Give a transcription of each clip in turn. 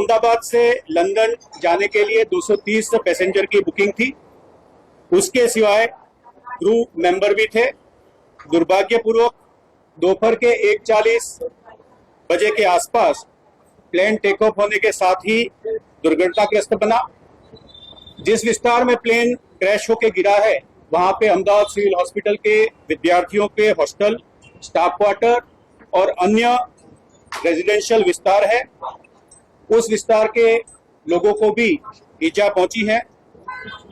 अहमदाबाद से लंदन जाने के लिए 230 पैसेंजर की बुकिंग थी। उसके सिवाय क्रू मेंबर भी थे। दुर्भाग्यपूर्वक दोपहर के 1:40 बजे के आसपास प्लेन टेक ऑफ होने के साथ ही दुर्घटनाग्रस्त बना। जिस विस्तार में प्लेन क्रैश होकर गिरा है वहां पे अहमदाबाद सिविल हॉस्पिटल के विद्यार्थियों के हॉस्टल, स्टाफ क्वार्टर और अन्य रेजिडेंशियल विस्तार है। उस विस्तार के लोगों को भी ईजा पहुंची है।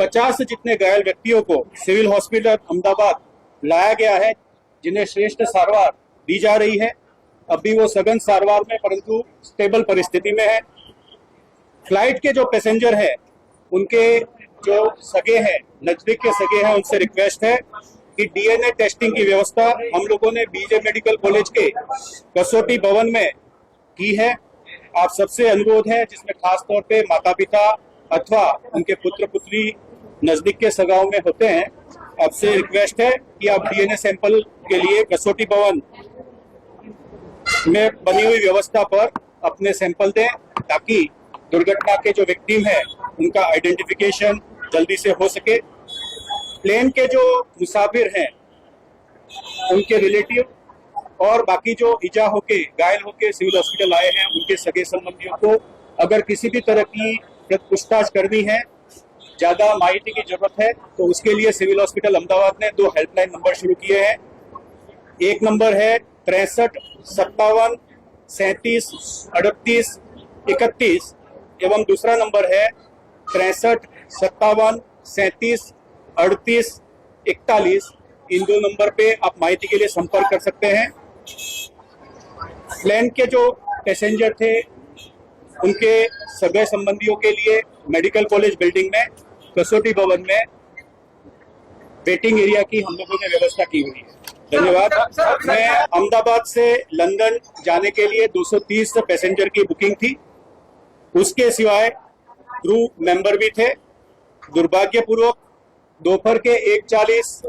50 से जितने घायल व्यक्तियों को सिविल हॉस्पिटल अहमदाबाद लाया गया है, जिन्हें श्रेष्ठ सारवार दी जा रही है। अभी वो सघन सारवार में परंतु स्टेबल परिस्थिति में है। फ्लाइट के जो पैसेंजर हैं उनके जो सगे हैं, नजदीक के सगे हैं, उनसे रिक्वेस्ट है कि डीएनए टेस्टिंग की व्यवस्था हम लोगों ने बीजे मेडिकल कॉलेज के कसौटी भवन में की है। आप सबसे अनुरोध है, जिसमें खास तौर पे माता पिता अथवा उनके पुत्र पुत्री नजदीक के सगाओं में होते हैं, आपसे रिक्वेस्ट है कि आप डीएनए सैंपल के लिए कसौटी भवन में बनी हुई व्यवस्था पर अपने सैंपल दें, ताकि दुर्घटना के जो विक्टिम है उनका आइडेंटिफिकेशन जल्दी से हो सके। प्लेन के जो मुसाफिर हैं उनके रिलेटिव और बाकी जो ईजा होके घायल होके सिविल हॉस्पिटल आए हैं उनके सगे संबंधियों को अगर किसी भी तरह की पूछताछ करनी है, ज्यादा माहिती की जरूरत है, तो उसके लिए सिविल हॉस्पिटल अहमदाबाद ने 2 हेल्पलाइन नंबर शुरू किए हैं। एक नंबर है 63 57 37 38 31 एवं दूसरा नंबर है 63 57 37 38 41। इन 2 नंबर पे आप माहिती के लिए संपर्क कर सकते हैं। प्लेन के जो पैसेंजर थे उनके सगे संबंधियों के लिए मेडिकल कॉलेज बिल्डिंग में कसौटी भवन में वेटिंग एरिया की हम लोगों ने व्यवस्था की हुई है। धन्यवाद। मैं अहमदाबाद से लंदन जाने के लिए 230 पैसेंजर की बुकिंग थी। उसके सिवाय क्रू मेंबर भी थे। दुर्भाग्यपूर्वक दोपहर के 1:40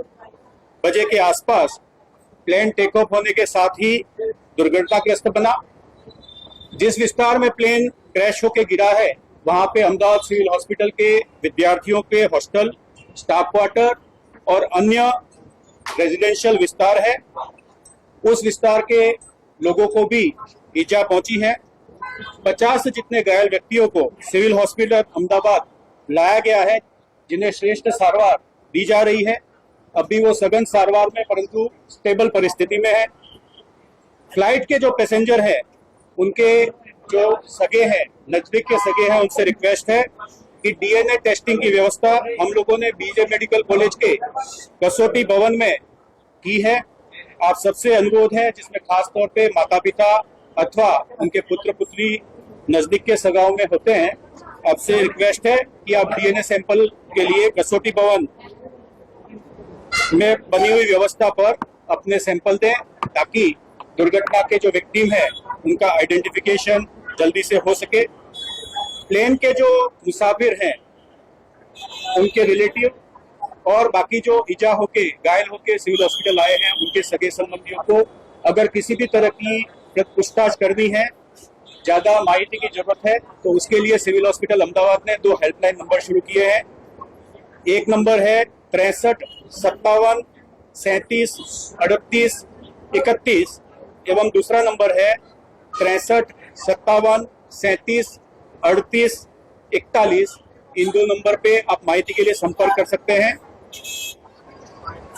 बजे के आसपास प्लेन टेक ऑफ होने के साथ ही दुर्घटनाग्रस्त बना। जिस विस्तार में प्लेन क्रैश होकर गिरा है वहां पे अहमदाबाद सिविल हॉस्पिटल के विद्यार्थियों के हॉस्टल, स्टाफ क्वार्टर और अन्य रेजिडेंशियल विस्तार है। उस विस्तार के लोगों को भी ईजा पहुंची है। 50 से जितने घायल व्यक्तियों को सिविल हॉस्पिटल अहमदाबाद लाया गया है, जिन्हें श्रेष्ठ सारवार दी जा रही है। अभी वो सघन सारवार में परंतु स्टेबल परिस्थिति में है। फ्लाइट के जो पैसेंजर हैं उनके जो सगे हैं, नजदीक के सगे हैं, उनसे रिक्वेस्ट है कि डीएनए टेस्टिंग की व्यवस्था हम लोगों ने बीजे मेडिकल कॉलेज के कसौटी भवन में की है। आप सबसे अनुरोध है, जिसमें खास तौर पे माता पिता अथवा उनके पुत्र पुत्री नजदीक के सगाओं में होते हैं, आपसे रिक्वेस्ट है कि आप डीएनए सैंपल के लिए कसौटी भवन में बनी हुई व्यवस्था पर अपने सैंपल दें, ताकि दुर्घटना के जो विक्टिम है उनका आइडेंटिफिकेशन जल्दी से हो सके। प्लेन के जो मुसाफिर हैं उनके रिलेटिव और बाकी जो ईजा होके घायल होके सिविल हॉस्पिटल आए हैं उनके सगे संबंधियों को अगर किसी भी तरह की पूछताछ करनी है, ज्यादा माहिती की जरूरत है, तो उसके लिए सिविल हॉस्पिटल अहमदाबाद ने 2 हेल्पलाइन नंबर शुरू किए हैं। एक नंबर है 63 57 37 38 31 एवं दूसरा नंबर है 63 57 37 38 41। इन 2 नंबर पे आप माहिती के लिए संपर्क कर सकते हैं।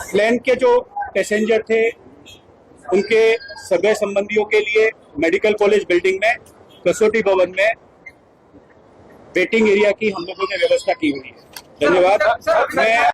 प्लेन के जो पैसेंजर थे उनके सगे संबंधियों के लिए मेडिकल कॉलेज बिल्डिंग में कसौटी भवन में वेटिंग एरिया की हम लोगों ने व्यवस्था की हुई है। धन्यवाद। मैं